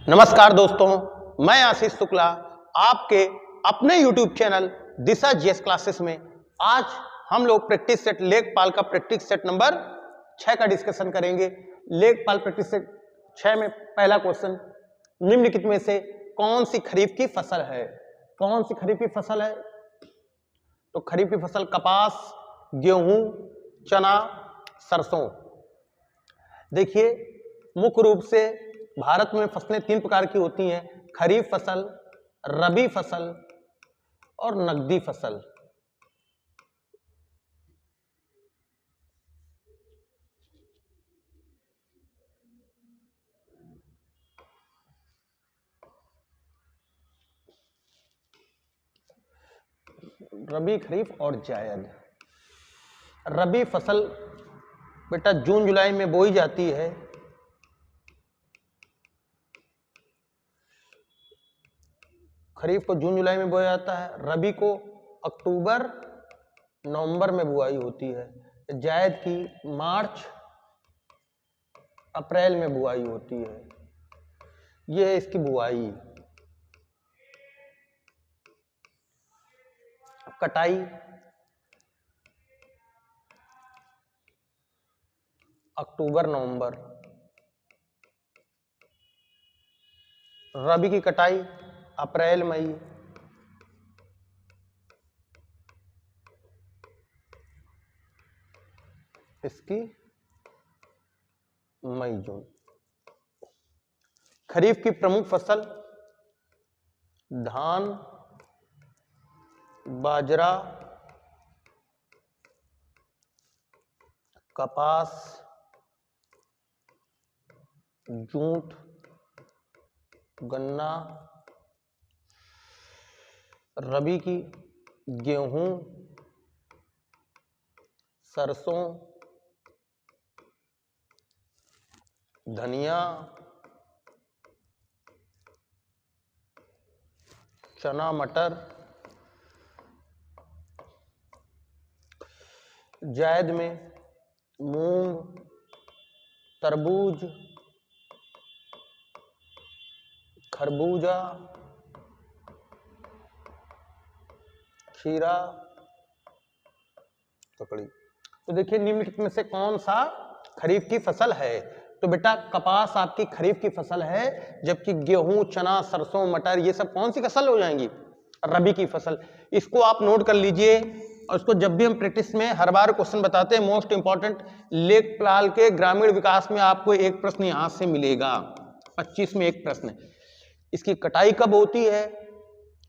नमस्कार दोस्तों, मैं आशीष शुक्ला आपके अपने YouTube चैनल दिशा जीएस क्लासेस में आज हम लोग प्रैक्टिस सेट लेखपाल का प्रैक्टिस सेट नंबर 6 का डिस्कशन करेंगे। लेखपाल प्रैक्टिस सेट 6 में पहला क्वेश्चन, निम्नलिखित में से कौन सी खरीफ की फसल है? कौन सी खरीफ की फसल है? तो खरीफ की फसल कपास, गेहूं, चना, सरसों। देखिए, मुख्य रूप से भारत में फसलें 3 प्रकार की होती हैं: खरीफ फसल, रबी फसल और नकदी फसल। रबी, खरीफ और जायद। रबी फसल बेटा जून जुलाई में बोई जाती है। खरीफ को जून जुलाई में बोया जाता है, रबी को अक्टूबर नवंबर में बुआई होती है, जायद की मार्च अप्रैल में बुआई होती है। यह है इसकी बुआई। कटाई अक्टूबर नवंबर। रबी की कटाई अप्रैल मई। इसकी मई जून। खरीफ की प्रमुख फसल धान, बाजरा, कपास, जूट, गन्ना। रबी की गेहूं, सरसों, धनिया, चना, मटर। जायद में मूंग, तरबूज, खरबूजा, खीरा, ककड़ी। तो देखिए, निम्नलिखित में से कौन सा खरीफ की फसल है? तो बेटा कपास आपकी खरीफ की फसल है, जबकि गेहूं, चना, सरसों, मटर ये सब कौन सी फसल हो जाएंगी? रबी की फसल। इसको आप नोट कर लीजिए, और इसको जब भी हम प्रैक्टिस में हर बार क्वेश्चन बताते हैं, मोस्ट इंपॉर्टेंट लेखपाल के ग्रामीण विकास में आपको एक प्रश्न यहां से मिलेगा, 25 में एक प्रश्न। इसकी कटाई कब होती है?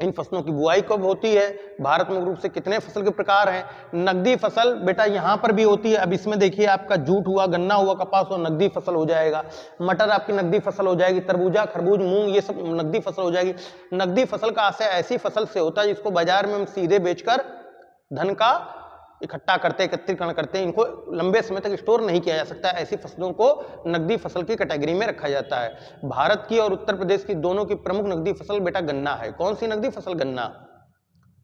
इन फसलों की बुआई कब होती है? भारत में रूप से कितने फसल के प्रकार हैं? नकदी फसल बेटा यहां पर भी होती है। अब इसमें देखिए, आपका जूट हुआ, गन्ना हुआ, कपास हुआ, नकदी फसल हो जाएगा। मटर आपकी नकदी फसल हो जाएगी। तरबूजा, खरबूज, मूंग ये सब नकदी फसल हो जाएगी। नकदी फसल का आशय ऐसी फसल से होता है जिसको बाजार में हम सीधे बेचकर धन का इकट्ठा करते, एकत्रीकरण करते हैं। इनको लंबे समय तक स्टोर नहीं किया जा सकता। ऐसी फसलों को नकदी फसल की कैटेगरी में रखा जाता है। भारत की और उत्तर प्रदेश की दोनों की प्रमुख नकदी फसल बेटा गन्ना है। कौन सी नकदी फसल? गन्ना।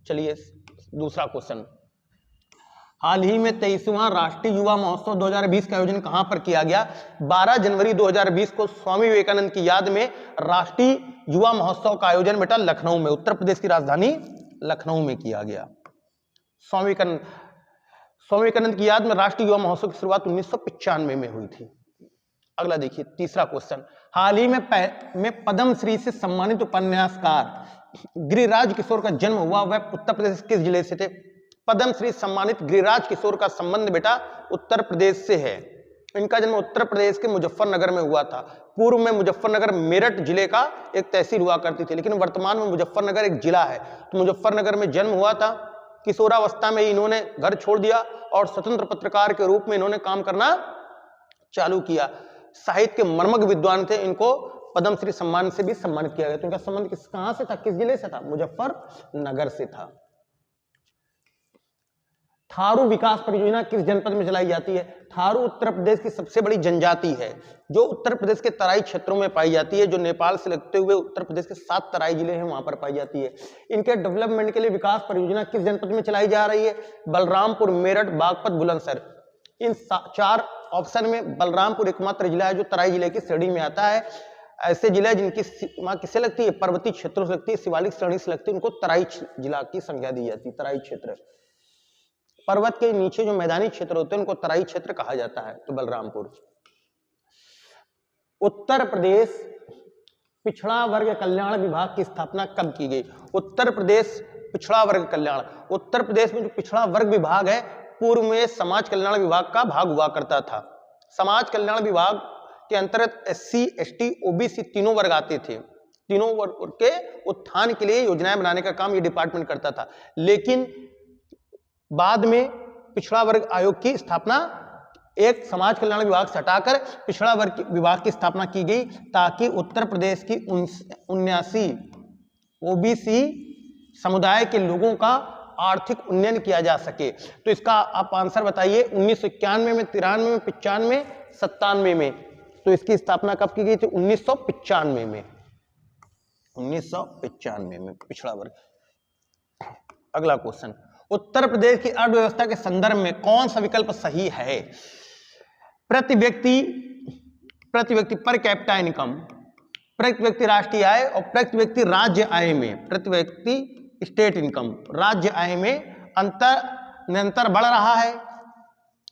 चलिए दूसरा क्वेश्चन, हाल ही में 23वां राष्ट्रीय युवा महोत्सव 2020 का आयोजन कहां पर किया गया? 12 जनवरी 2020 को स्वामी विवेकानंद की याद में राष्ट्रीय युवा महोत्सव का आयोजन बेटा लखनऊ में, उत्तर प्रदेश की राजधानी लखनऊ में किया गया। स्वामी विवेकानंद की याद में राष्ट्रीय युवा महोत्सव की शुरुआत 1995 में हुई थी। अगला देखिए, तीसरा क्वेश्चन, हाल ही में पद्म श्री से सम्मानित उपन्यासकार गिरिराज किशोर का जन्म हुआ, वह उत्तर प्रदेश किस जिले से थे? पद्म श्री सम्मानित गिरिराज किशोर का संबंध बेटा उत्तर प्रदेश से है। इनका जन्म उत्तर प्रदेश के मुजफ्फरनगर में हुआ था। पूर्व में मुजफ्फरनगर मेरठ जिले का एक तहसील हुआ करती थी, लेकिन वर्तमान में मुजफ्फरनगर एक जिला है। तो मुजफ्फरनगर में जन्म हुआ था। किशोरावस्था में इन्होंने घर छोड़ दिया और स्वतंत्र पत्रकार के रूप में इन्होंने काम करना चालू किया। साहित्य के मर्मज्ञ विद्वान थे। इनको पद्मश्री सम्मान से भी सम्मानित किया गया। तो इनका संबंध कहां से था, किस जिले से था? मुजफ्फरनगर से था। थारू विकास परियोजना किस जनपद में चलाई जाती है? थारू उत्तर प्रदेश की सबसे बड़ी जनजाति है, जो उत्तर प्रदेश के तराई क्षेत्रों में पाई जाती है, जो नेपाल से लगते हुए उत्तर प्रदेश के 7 तराई जिले हैं वहां पर पाई जाती है। इनके डेवलपमेंट के लिए विकास परियोजना किस जनपद में चलाई जा रही है? बलरामपुर, मेरठ, बागपत, बुलंदशहर। इन 4 ऑप्शन में बलरामपुर एकमात्र जिला है जो तराई जिले की श्रेणी में आता है। ऐसे जिले जिनकी सीमा किससे लगती है, पर्वतीय क्षेत्रों से लगती है, शिवालिक श्रेणी से लगती है, उनको तराई जिला की संज्ञा दी जाती है। तराई क्षेत्र, पर्वत के नीचे जो मैदानी क्षेत्र होते हैं उनको तराई क्षेत्र कहा जाता है। तो बलरामपुर। उत्तर प्रदेश पिछड़ा वर्ग कल्याण विभाग की स्थापना कब की गई? उत्तर प्रदेश पिछड़ा वर्ग कल्याण, उत्तर प्रदेश में जो पिछड़ा वर्ग विभाग है पूर्व में समाज कल्याण विभाग का भाग हुआ करता था। समाज कल्याण विभाग के अंतर्गत SC, ST, OBC तीनों वर्ग आते थे। तीनों वर्ग के उत्थान के लिए योजनाएं बनाने का काम ये डिपार्टमेंट करता था। लेकिन बाद में पिछड़ा वर्ग आयोग की स्थापना एक समाज कल्याण विभाग से हटाकर पिछड़ा वर्ग विभाग की स्थापना की गई ताकि उत्तर प्रदेश की 79 OBC समुदाय के लोगों का आर्थिक उन्नयन किया जा सके। तो इसका आप आंसर बताइए, 1991 में, 93 में, 95, 97 में। तो इसकी स्थापना कब की गई थी? 1995 में। 1995 में पिछड़ा वर्ग। अगला क्वेश्चन, उत्तर प्रदेश की अर्थव्यवस्था के संदर्भ में कौन सा विकल्प सही है? प्रति व्यक्ति पर कैपिटा इनकम, प्रति व्यक्ति राष्ट्रीय आय और प्रति व्यक्ति राज्य आय में, प्रति व्यक्ति स्टेट इनकम, राज्य आय में अंतर निरंतर बढ़ रहा है।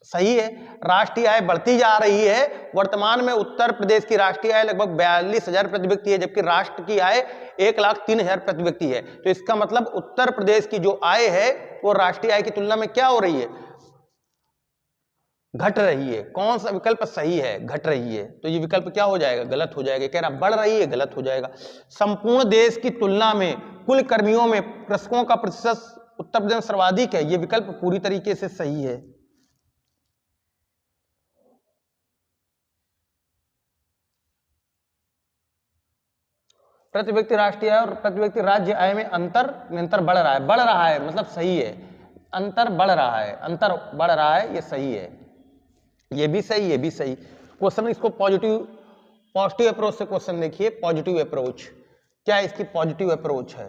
सही है, राष्ट्रीय आय बढ़ती जा रही है। वर्तमान में उत्तर प्रदेश की राष्ट्रीय आय लगभग 42,000 प्रति व्यक्ति है, जबकि राष्ट्र की आय 1,03,000 प्रति व्यक्ति है। तो इसका मतलब उत्तर प्रदेश की जो आय है वो राष्ट्रीय आय की तुलना में क्या हो रही है? घट रही है। कौन सा विकल्प सही है? घट रही है। तो ये विकल्प क्या हो जाएगा? गलत हो जाएगा। कह रहा बढ़ रही है, गलत हो जाएगा। संपूर्ण देश की तुलना में कुल कर्मियों में कृषकों का प्रतिशत उत्तर प्रदेश में सर्वाधिक है। ये विकल्प पूरी तरीके से सही है। प्रति व्यक्ति राष्ट्रीय आय और प्रति व्यक्ति राज्य आय में अंतर निरंतर बढ़ रहा है। बढ़ रहा है मतलब सही है। अंतर बढ़ रहा है, अंतर बढ़ रहा है, ये सही है। ये भी सही, ये भी सही। क्वेश्चन इसको पॉजिटिव अप्रोच से क्वेश्चन देखिए। पॉजिटिव अप्रोच क्या है? इसकी पॉजिटिव अप्रोच है,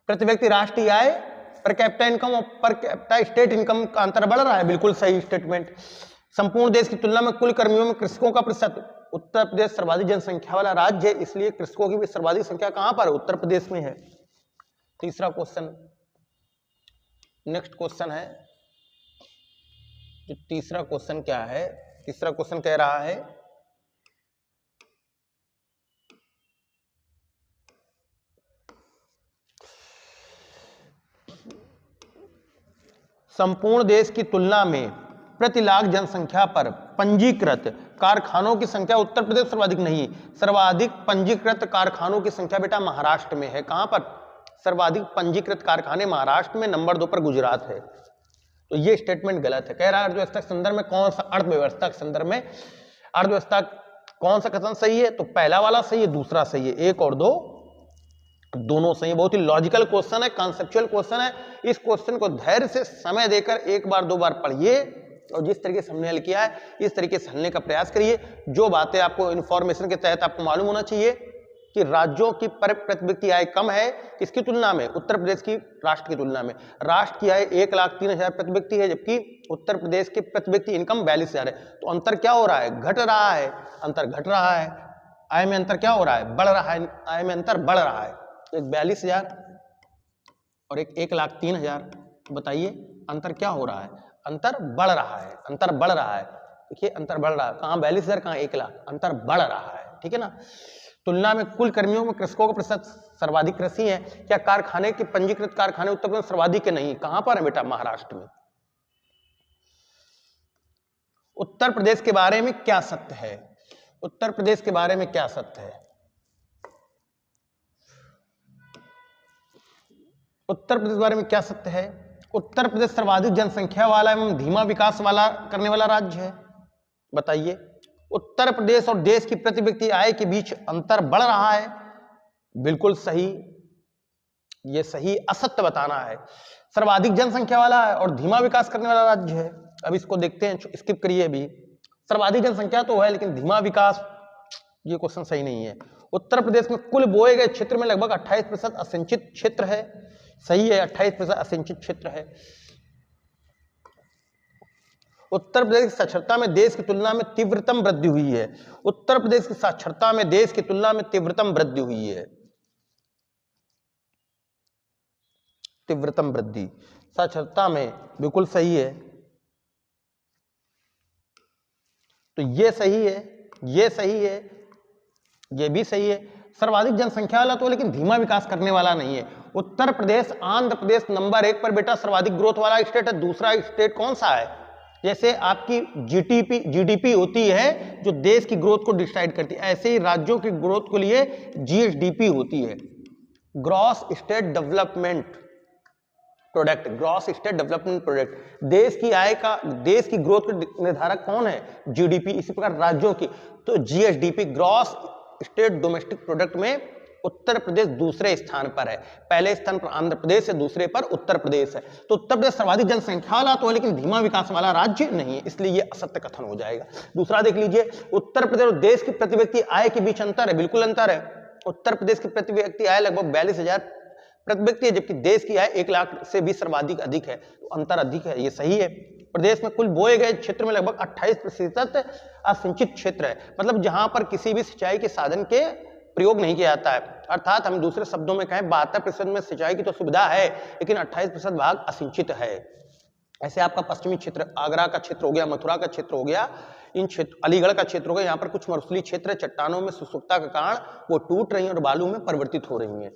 प्रति व्यक्ति राष्ट्रीय आय, पर कैपिटा इनकम और पर कैपिटा स्टेट इनकम का अंतर बढ़ रहा है। बिल्कुल सही स्टेटमेंट। संपूर्ण देश की तुलना में कुल कर्मियों में कृषकों का प्रतिशत, उत्तर प्रदेश सर्वाधिक जनसंख्या वाला राज्य है, इसलिए कृषकों की भी सर्वाधिक संख्या कहां पर है? उत्तर प्रदेश में है। तीसरा क्वेश्चन, नेक्स्ट क्वेश्चन है जो तीसरा क्वेश्चन क्या है? तीसरा क्वेश्चन कह रहा है संपूर्ण देश की तुलना में प्रति लाख जनसंख्या पर पंजीकृत कारखानों की संख्या उत्तर प्रदेश सर्वाधिक नहीं, सर्वाधिक पंजीकृत कारखानों की संख्या बेटा महाराष्ट्र में है। कहां पर? सर्वाधिक पंजीकृत कारखाने महाराष्ट्र में, नंबर 2 पर गुजरात है। तो ये स्टेटमेंट गलत है। कह रहा है अर्थव्यवस्था के संदर्भ में कौन सा, अर्थव्यवस्था के संदर्भ में अर्थव्यवस्था कौन सा कथन सही है? तो पहला वाला सही है, दूसरा सही है। 1 और 2 दोनों सही है। बहुत ही लॉजिकल क्वेश्चन है, कॉन्सेप्चुअल क्वेश्चन है। इस क्वेश्चन को धैर्य से समय देकर एक बार 2 बार पढ़िए और जिस तरीके से हमने हल किया है इस तरीके से हलने का प्रयास करिए। जो बातें आपको इन्फॉर्मेशन के तहत आपको मालूम होना चाहिए कि राज्यों की पर प्रति व्यक्ति आय कम है किसकी तुलना में? उत्तर प्रदेश की राष्ट्र की तुलना में। राष्ट्र की आय 1,03,000 प्रति व्यक्ति है, जबकि उत्तर प्रदेश की प्रति व्यक्ति इनकम 42,000 है। तो अंतर क्या हो रहा है? घट रहा है। अंतर घट रहा है। आय में अंतर क्या हो रहा है? बढ़ रहा है। आय में अंतर बढ़ रहा है। एक 42,000 और एक 1,03,000। बताइए अंतर क्या हो रहा है? अंतर बढ़ रहा है। अंतर बढ़ रहा है। देखिए अंतर बढ़ रहा है। कहां 42,000, कहां 1,00,000? अंतर बढ़ रहा है। ठीक है ना। तुलना में कुल कर्मियों में कृषकों का प्रतिशत सर्वाधिक कृषि है। क्या कारखाने के पंजीकृत कारखाने उत्तर प्रदेश सर्वाधिक के नहीं? कहां पर है बेटा? महाराष्ट्र में। उत्तर प्रदेश के बारे में क्या सत्य है? उत्तर प्रदेश के बारे में क्या सत्य है? उत्तर प्रदेश के बारे में क्या सत्य है? उत्तर प्रदेश सर्वाधिक जनसंख्या वाला एवं धीमा विकास वाला करने वाला राज्य है। बताइए। उत्तर प्रदेश और देश की प्रति व्यक्ति आय के बीच अंतर बढ़ रहा है। बिल्कुल सही, ये सही। असत्य बताना है। सर्वाधिक जनसंख्या वाला है और धीमा विकास करने वाला राज्य है। अब इसको देखते हैं, स्किप करिए। अभी सर्वाधिक जनसंख्या तो है लेकिन धीमा विकास, ये क्वेश्चन सही नहीं है। उत्तर प्रदेश में कुल बोए गए क्षेत्र में लगभग 28% असिंचित क्षेत्र है। सही है, 28% असिंचित क्षेत्र है। उत्तर प्रदेश की साक्षरता में देश की तुलना में तीव्रतम वृद्धि हुई है। उत्तर प्रदेश की साक्षरता में देश की तुलना में तीव्रतम वृद्धि हुई है। तीव्रतम वृद्धि साक्षरता में बिल्कुल सही है। तो ये सही है, ये सही है, ये भी सही है। सर्वाधिक जनसंख्या वाला तो लेकिन धीमा विकास करने वाला नहीं है। उत्तर प्रदेश आंध्र प्रदेश नंबर 1 पर बेटा सर्वाधिक ग्रोथ वाला स्टेट है। दूसरा स्टेट कौन सा है? जैसे आपकी जीडीपी होती है जो देश की ग्रोथ को डिसाइड करती है, ऐसे ही राज्यों की ग्रोथ के लिए जीएसडीपी होती है, gross state development product. Gross state development product देश की आय का, देश की ग्रोथ का निर्धारक कौन है? जीडीपी। इसी प्रकार राज्यों की तो GSDP gross state domestic product में उत्तर प्रदेश दूसरे स्थान पर है। पहले स्थान पर आंध्र प्रदेश है, दूसरे पर उत्तर प्रदेश है। तो उत्तर प्रदेश सर्वाधिक जनसंख्या वाला तो है लेकिन धीमा विकास वाला राज्य नहीं है, इसलिए यह असत्य कथन हो जाएगा। दूसरा देख लीजिए, उत्तर प्रदेश और देश की प्रति व्यक्ति आय के बीच अंतर है। बिल्कुल अंतर है। उत्तर प्रदेश की प्रति व्यक्ति आय लगभग 42,000 प्रति व्यक्ति है, जबकि देश की आय 1 लाख से भी सर्वाधिक अधिक है। तो अंतर अधिक है, ये सही है। प्रदेश में कुल बोए गए क्षेत्र में लगभग 28% असिंचित क्षेत्र है, मतलब जहां पर किसी भी सिंचाई के साधन के प्रयोग नहीं किया जाता है। अर्थात हम दूसरे शब्दों में कहें 72% में सिंचाई की तो सुविधा है लेकिन 28% भाग असिंचित है। ऐसे आपका पश्चिमी क्षेत्र, आगरा का क्षेत्र हो गया, मथुरा का क्षेत्र हो गया, इन क्षेत्र, अलीगढ़ का क्षेत्र हो गया, यहाँ पर कुछ मरुस्थलीय क्षेत्र चट्टानों में शुष्कता के कारण वो टूट रही हैं और बालू में परिवर्तित हो रही हैं।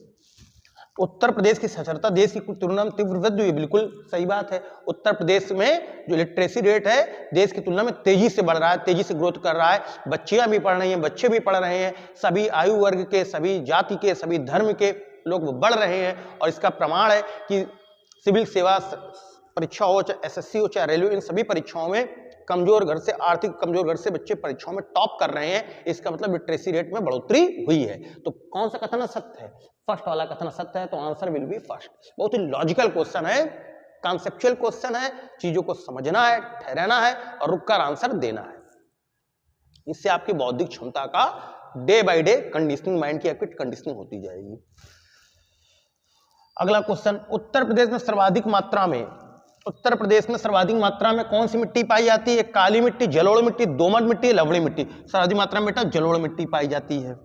उत्तर प्रदेश की साक्षरता देश की तुलना में तीव्र वृद्धि हुई, बिल्कुल सही बात है। उत्तर प्रदेश में जो लिटरेसी रेट है देश की तुलना में तेजी से बढ़ रहा है, तेजी से ग्रोथ कर रहा है। बच्चियां भी पढ़ रही हैं, बच्चे भी पढ़ रहे हैं, सभी आयु वर्ग के, सभी जाति के, सभी धर्म के लोग बढ़ रहे हैं। और इसका प्रमाण है कि सिविल सेवा परीक्षा हो, चाहे एसएससी हो, चाहे रेलवे, इन सभी परीक्षाओं में कमजोर घर से, आर्थिक कमजोर घर से बच्चे परीक्षाओं में टॉप कर रहे हैं। इसका मतलब लिटरेसी रेट में बढ़ोतरी हुई है। तो कौन सा कथन सत्य है? फर्स्ट वाला कथन सत्य है, तो आंसर विल बी फर्स्ट। बहुत ही लॉजिकल क्वेश्चन है, कॉन्सेप्चुअल क्वेश्चन है, चीजों को समझना है, ठहराना है और रुककर आंसर देना है। इससे आपकी बौद्धिक क्षमता का day by day conditioning, mind की आपकी कंडीशनिंग होती जाएगी। अगला क्वेश्चन, उत्तर प्रदेश में सर्वाधिक मात्रा में कौन सी मिट्टी पाई जाती है? काली मिट्टी, जलोढ़ मिट्टी, दोमट मिट्टी, लवणी मिट्टी। सर्वाधिक मात्रा में बेटा जलोढ़ मिट्टी पाई जाती है।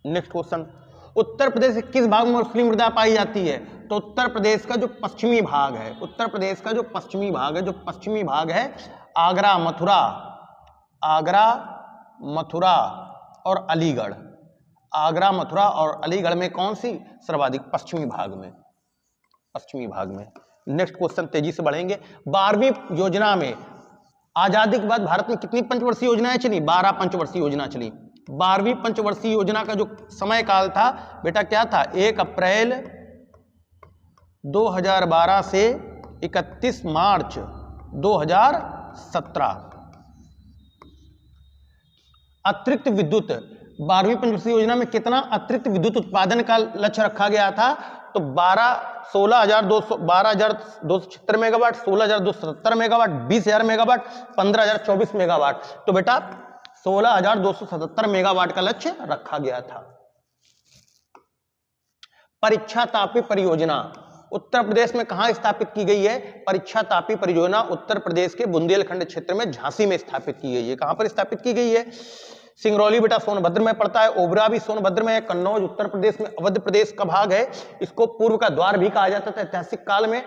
नेक्स्ट क्वेश्चन, उत्तर प्रदेश के किस भाग में मरुस्थलीय मृदा पाई जाती है? तो उत्तर प्रदेश का जो पश्चिमी भाग है, उत्तर प्रदेश का जो पश्चिमी भाग है, आगरा, मथुरा और अलीगढ़। आगरा, मथुरा और अलीगढ़ में कौन सी सर्वाधिक? पश्चिमी भाग में। नेक्स्ट क्वेश्चन, तेजी से बढ़ेंगे। 12वीं योजना में आजादी के बाद भारत में कितनी पंचवर्षीय योजनाएं चली? 12 पंचवर्षीय योजना चली। 12वीं पंचवर्षीय योजना का जो समय काल था बेटा क्या था? 1 अप्रैल 2012 से 31 मार्च 2017। अतिरिक्त विद्युत, 12वीं पंचवर्षीय योजना में कितना अतिरिक्त विद्युत उत्पादन का लक्ष्य रखा गया था? तो 12,276 मेगावाट, 16,277 मेगावाट, 20,000 मेगावाट, 15,024 मेगावाट। तो बेटा 16,277 मेगावाट का लक्ष्य रखा गया था। परीक्षा तापी परियोजना उत्तर प्रदेश में कहां स्थापित की गई है? परीक्षा तापी परियोजना उत्तर प्रदेश के बुंदेलखंड क्षेत्र में झांसी में स्थापित की गई है। कहां पर स्थापित की गई है? सिंगरौली बेटा सोनभद्र में पड़ता है, ओबरा भी सोनभद्र में है, कन्नौज उत्तर प्रदेश में अवध प्रदेश का भाग है। इसको पूर्व का द्वार भी कहा जाता था। ऐतिहासिक काल में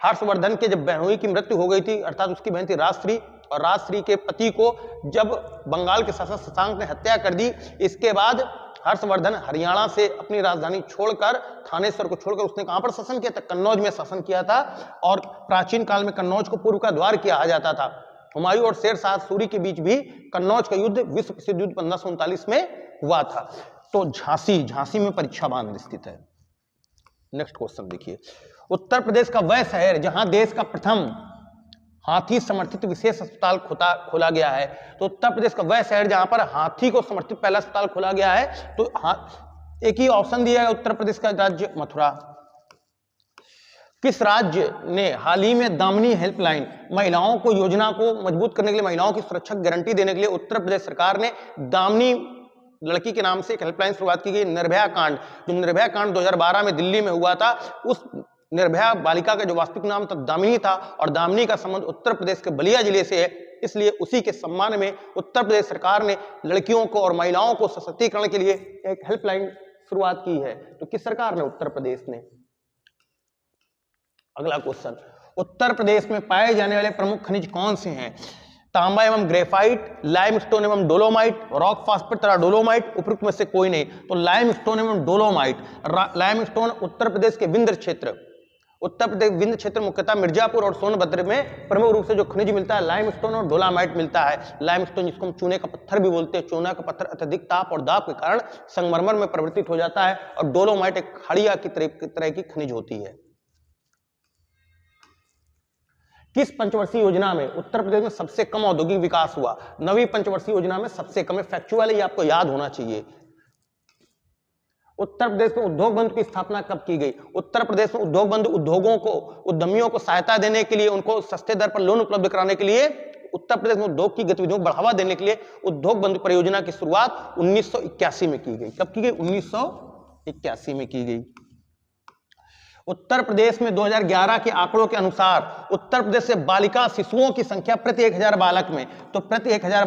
हर्षवर्धन के जब बहनोई की मृत्यु हो गई थी, अर्थात उसकी बहन थी राजश्री, और राजश्री के पति को जब बंगाल के शासक शशांक ने हत्या कर दी, इसके बाद हर्षवर्धन हरियाणा से अपनी राजधानी छोड़कर, थानेश्वर को छोड़कर उसने कहां पर शासन किया था? कन्नौज में शासन किया था। और प्राचीन काल में कन्नौज को पूर्व का द्वार कहा जाता था। हुमायूं और शेर शाह सूरी के बीच भी कन्नौज का युद्ध, विश्व प्रसिद्ध युद्ध 1539 में हुआ था। तो झांसी में परीक्षा बांध स्थित है। नेक्स्ट क्वेश्चन देखिए, उत्तर प्रदेश का वह शहर जहां देश का प्रथम हाथी समर्थित विशेष अस्पताल खोला गया है। तो उत्तर प्रदेश का वह शहर जहां पर हाथी को समर्थित पहला अस्पताल खोला गया है। तो एक ही ऑप्शन दिया है उत्तर प्रदेश का राज्य, मथुरा। किस राज्य ने हाल ही में दामिनी हेल्पलाइन, महिलाओं को योजना को मजबूत करने के लिए, महिलाओं की सुरक्षा गारंटी देने के लिए उत्तर प्रदेश सरकार ने दामिनी लड़की के नाम से एक हेल्पलाइन शुरुआत की गई? निर्भया कांड, जो निर्भया कांड 2012 में दिल्ली में हुआ था, उस निर्भया बालिका का जो वास्तविक नाम था दामिनी था और दामिनी का संबंध उत्तर प्रदेश के बलिया जिले से है, इसलिए उसी के सम्मान में उत्तर प्रदेश सरकार ने लड़कियों को और महिलाओं को सशक्तिकरण के लिए एक हेल्पलाइन शुरुआत की है। तो किस सरकार ने? उत्तर प्रदेश ने। अगला क्वेश्चन, उत्तर प्रदेश में पाए जाने वाले प्रमुख खनिज कौन से हैं? तांबा एवं ग्रेफाइट, लाइमस्टोन एवं डोलोमाइट, रॉक फास्फेट तथा डोलोमाइट, उपरोक्त में से कोई नहीं। तो लाइमस्टोन एवं डोलोमाइट। लाइमस्टोन उत्तर प्रदेश के विंध्य क्षेत्र, उत्तर प्रदेश विंध्य क्षेत्र मुख्यतः मिर्जापुर और सोनभद्र में प्रमुख रूप से जो खनिज मिलता है लाइमस्टोन और डोलोमाइट मिलता है। लाइमस्टोन जिसको हम चूने का पत्थर भी बोलते हैं, चूना का पत्थर अत्यधिक ताप और दाब के कारण संगमरमर में परिवर्तित हो जाता है, और डोलोमाइट एक खड़िया की तरह की खनिज होती है। किस पंचवर्षीय योजना में उत्तर प्रदेश में सबसे कम औद्योगिक विकास हुआ? नवीं पंचवर्षीय योजना में सबसे कम। फैक्चुअल है, ये आपको याद होना चाहिए। उत्तर प्रदेश में उद्योग बंधु की स्थापना कब की गई? उत्तर प्रदेश में उद्योग बंधु उद्योगों को, उद्यमियों को सहायता देने के लिए, उनको सस्ते दर पर लोन उपलब्ध कराने के लिए, उत्तर प्रदेश में उद्योग की गतिविधियों को बढ़ावा देने के लिए उद्योग बंधु परियोजना की शुरुआत 1981 में की गई। कब की गई? 1981 में की गई। उत्तर प्रदेश में 2011 के आंकड़ों के अनुसार उत्तर प्रदेश से बालिका शिशुओं की संख्या प्रति 1000 बालक में, तो प्रति 1000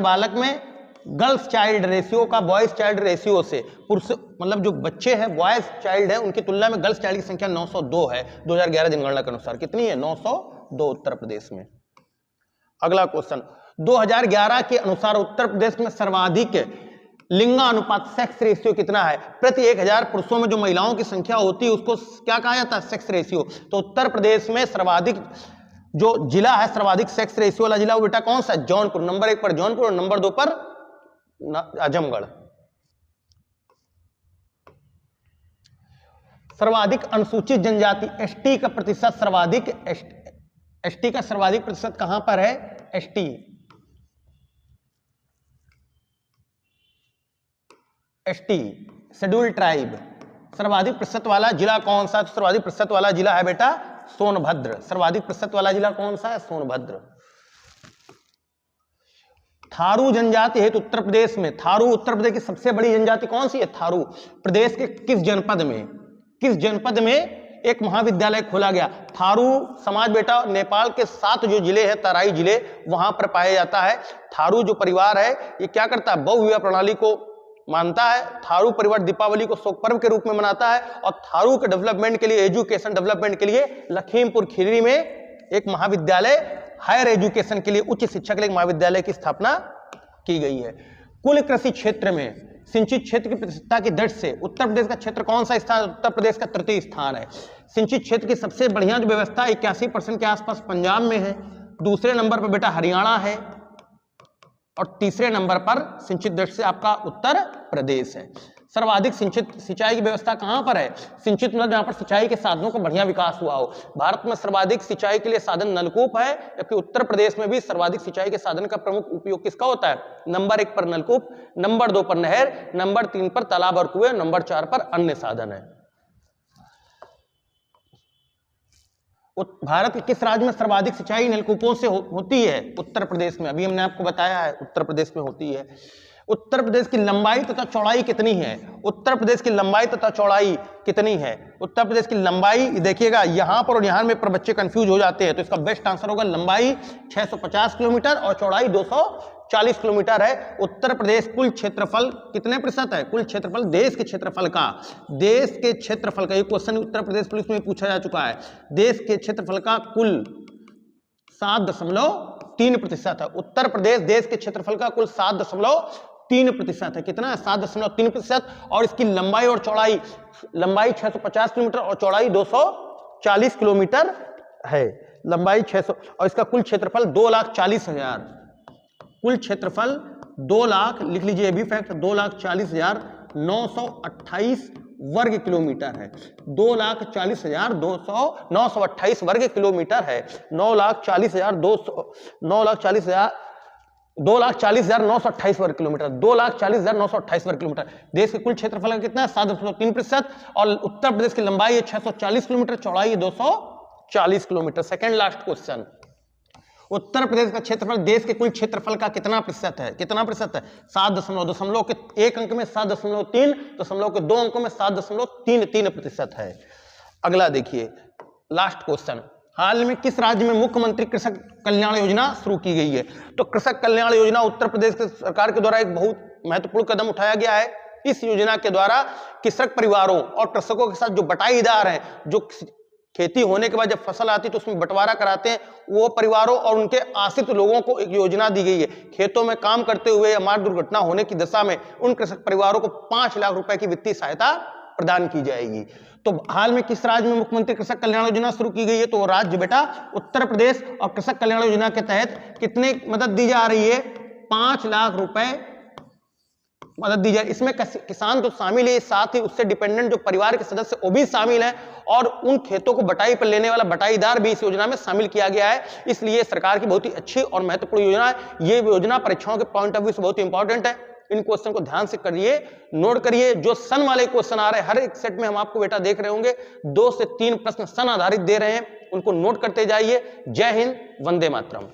बालक में गर्ल्स चाइल्ड रेशियो का बॉयज चाइल्ड रेशियो से, पुरुष मतलब जो बच्चे हैं बॉयज चाइल्ड है उनकी तुलना में गर्ल्स चाइल्ड की संख्या 902 है 2011 जनगणना के अनुसार। कितनी है? 902 उत्तर प्रदेश में। अगला क्वेश्चन, 2011 के अनुसार उत्तर प्रदेश में सर्वाधिक लिंगानुपात सेक्स रेशियो कितना है? प्रति 1000 पुरुषों में जो महिलाओं की संख्या होती है उसको क्या कहा जाता है? Sex ratio. तो उत्तर प्रदेश में सर्वाधिक जो जिला है, सर्वाधिक सेक्स रेशियो वाला जिला वो बेटा कौन सा है? जौनपुर। नंबर 1 पर जौनपुर और नंबर 2 पर आजमगढ़। सर्वाधिक अनुसूचित जनजाति एसटी का प्रतिशत सर्वाधिक, एसटी का सर्वाधिक प्रतिशत कहां पर है? ST, scheduled tribe. सर्वाधिक प्रतिशत वाला जिला कौन सा? तो सर्वाधिक प्रतिशत वाला जिला है बेटा सोनभद्र। सर्वाधिक प्रतिशत वाला जिला कौन सा है? सोनभद्र। थारू जनजाति है तो उत्तर प्रदेश में, थारू उत्तर प्रदेश की सबसे बड़ी जनजाति कौन सी है? थारू। प्रदेश के किस जनपद में एक महाविद्यालय खोला गया? थारू समाज बेटा नेपाल के 7 जो जिले हैं, तराई जिले, वहां पर पाया जाता है। थारू जो परिवार है ये क्या करता है? बहुविवाह प्रणाली को मानता है। थारू परिवार दीपावली को शोक पर्व के रूप में मनाता है, और थारू के डेवलपमेंट के लिए, एजुकेशन डेवलपमेंट के लिए लखीमपुर खीरी में एक महाविद्यालय, हायर एजुकेशन के लिए, उच्च शिक्षा के लिए महाविद्यालय की स्थापना की गई है। कुल कृषि क्षेत्र में सिंचित क्षेत्र की प्रतिशतता की दृष्टि से उत्तर प्रदेश का क्षेत्र कौन सा स्थान? उत्तर प्रदेश का तृतीय स्थान है। सिंचित क्षेत्र की सबसे बढ़िया जो व्यवस्था 81% के आसपास पंजाब में है, दूसरे नंबर पर बेटा हरियाणा है, और तीसरे नंबर पर सिंचित दृष्टि से आपका उत्तर प्रदेश है। सर्वाधिक सिंचित सिंचाई की व्यवस्था कहां पर है? सिंचित मतलब जहां पर सिंचाई के साधनों का बढ़िया विकास हुआ हो। भारत में सर्वाधिक सिंचाई के लिए साधन नलकूप है, जबकि उत्तर प्रदेश में भी सर्वाधिक सिंचाई के साधन का प्रमुख उपयोग किसका होता है? नंबर 1 पर नलकूप, नंबर 2 पर नहर, नंबर 3 पर तालाब और कुएं, नंबर 4 पर अन्य साधन है। भारत के किस राज्य में सर्वाधिक सिंचाई नलकूपों से होती है? उत्तर प्रदेश में। अभी हमने आपको बताया है उत्तर प्रदेश में होती है। उत्तर प्रदेश की लंबाई तथा चौड़ाई कितनी है? उत्तर प्रदेश की लंबाई तथा चौड़ाई कितनी है? उत्तर प्रदेश की लंबाई देखिएगा, यहां पर और यहां में पर बच्चे कंफ्यूज हो जाते हैं, तो इसका बेस्ट आंसर होगा लंबाई 650 किलोमीटर और चौड़ाई 240 किलोमीटर है। उत्तर प्रदेश कुल क्षेत्रफल कितने प्रतिशत है? कुल क्षेत्रफल देश के क्षेत्रफल का, देश के क्षेत्रफल का, ये क्वेश्चन उत्तर प्रदेश पुलिस में पूछा जा चुका है। देश के क्षेत्रफल का कुल 7.3% है। उत्तर प्रदेश देश के क्षेत्रफल का कुल 7.3% है। कितना है? 7.3%। और इसकी लंबाई और चौड़ाई, लंबाई 650 किलोमीटर और चौड़ाई 240 किलोमीटर है। लंबाई 600, और इसका कुल क्षेत्रफल 2,40,000, कुल क्षेत्रफल 2 लाख, लिख लीजिए ये भी फैक्ट, 2,40,928 वर्ग किलोमीटर है। 2,40,928 वर्ग किलोमीटर है। 2,40,928 वर्ग किलोमीटर, 2,40,928 वर्ग किलोमीटर। देश के कुल क्षेत्रफल का कितना है? 7.3%। और उत्तर प्रदेश की लंबाई है 640 किलोमीटर, चौड़ाई है 240 kilometre. Second last question, Uttar Pradesh का क्षेत्रफल देश के कुल क्षेत्रफल का कितना प्रतिशत है? कितना प्रतिशत है? 7 दशमलव के 1 अंक में 7.3, दशमलव के 2 अंकों में 7.33% है। अगला देखिए लास्ट क्वेश्चन, हाल में किस राज्य में मुख्यमंत्री कृषक कल्याण योजना शुरू की गई है? तो कृषक कल्याण योजना उत्तर प्रदेश सरकार के द्वारा एक बहुत महत्वपूर्ण कदम उठाया गया है। इस योजना के द्वारा कृषक परिवारों और कृषकों के साथ जो बटाईदार हैं, जो खेती होने के बाद जब फसल आती है तो उसमें बंटवारा कराते हैं, वो परिवारों और उनके आश्रित लोगों को एक योजना दी गई है। खेतों में काम करते हुए या मार्ग दुर्घटना होने की दशा में उन कृषक परिवारों को 5 लाख रुपए की वित्तीय सहायता प्रदान की जाएगी। तो हाल में किस राज्य में मुख्यमंत्री कृषक कल्याण योजना शुरू की गई है? तो वो राज्य बेटा उत्तर प्रदेश, और कृषक कल्याण योजना के तहत कितने मदद दी जा रही है? 5 लाख रुपए मदद दी जाए। इसमें किसान तो शामिल है, साथ ही उससे डिपेंडेंट जो परिवार के सदस्य वो भी शामिल है, और उन खेतों को बटाई पर लेने वाला बटाईदार भी इस योजना में शामिल किया गया है। इसलिए सरकार की बहुत ही अच्छी और महत्वपूर्ण योजना है। ये योजना परीक्षाओं के पॉइंट ऑफ व्यू से बहुत ही इंपॉर्टेंट है। इन क्वेश्चन को ध्यान से करिए, नोट करिए। जो सन वाले क्वेश्चन आ रहे हैं हर एक सेट में हम आपको बेटा देख रहे होंगे, 2 से 3 प्रश्न सन आधारित दे रहे हैं, उनको नोट करते जाइए। जय हिंद, वंदे मातरम।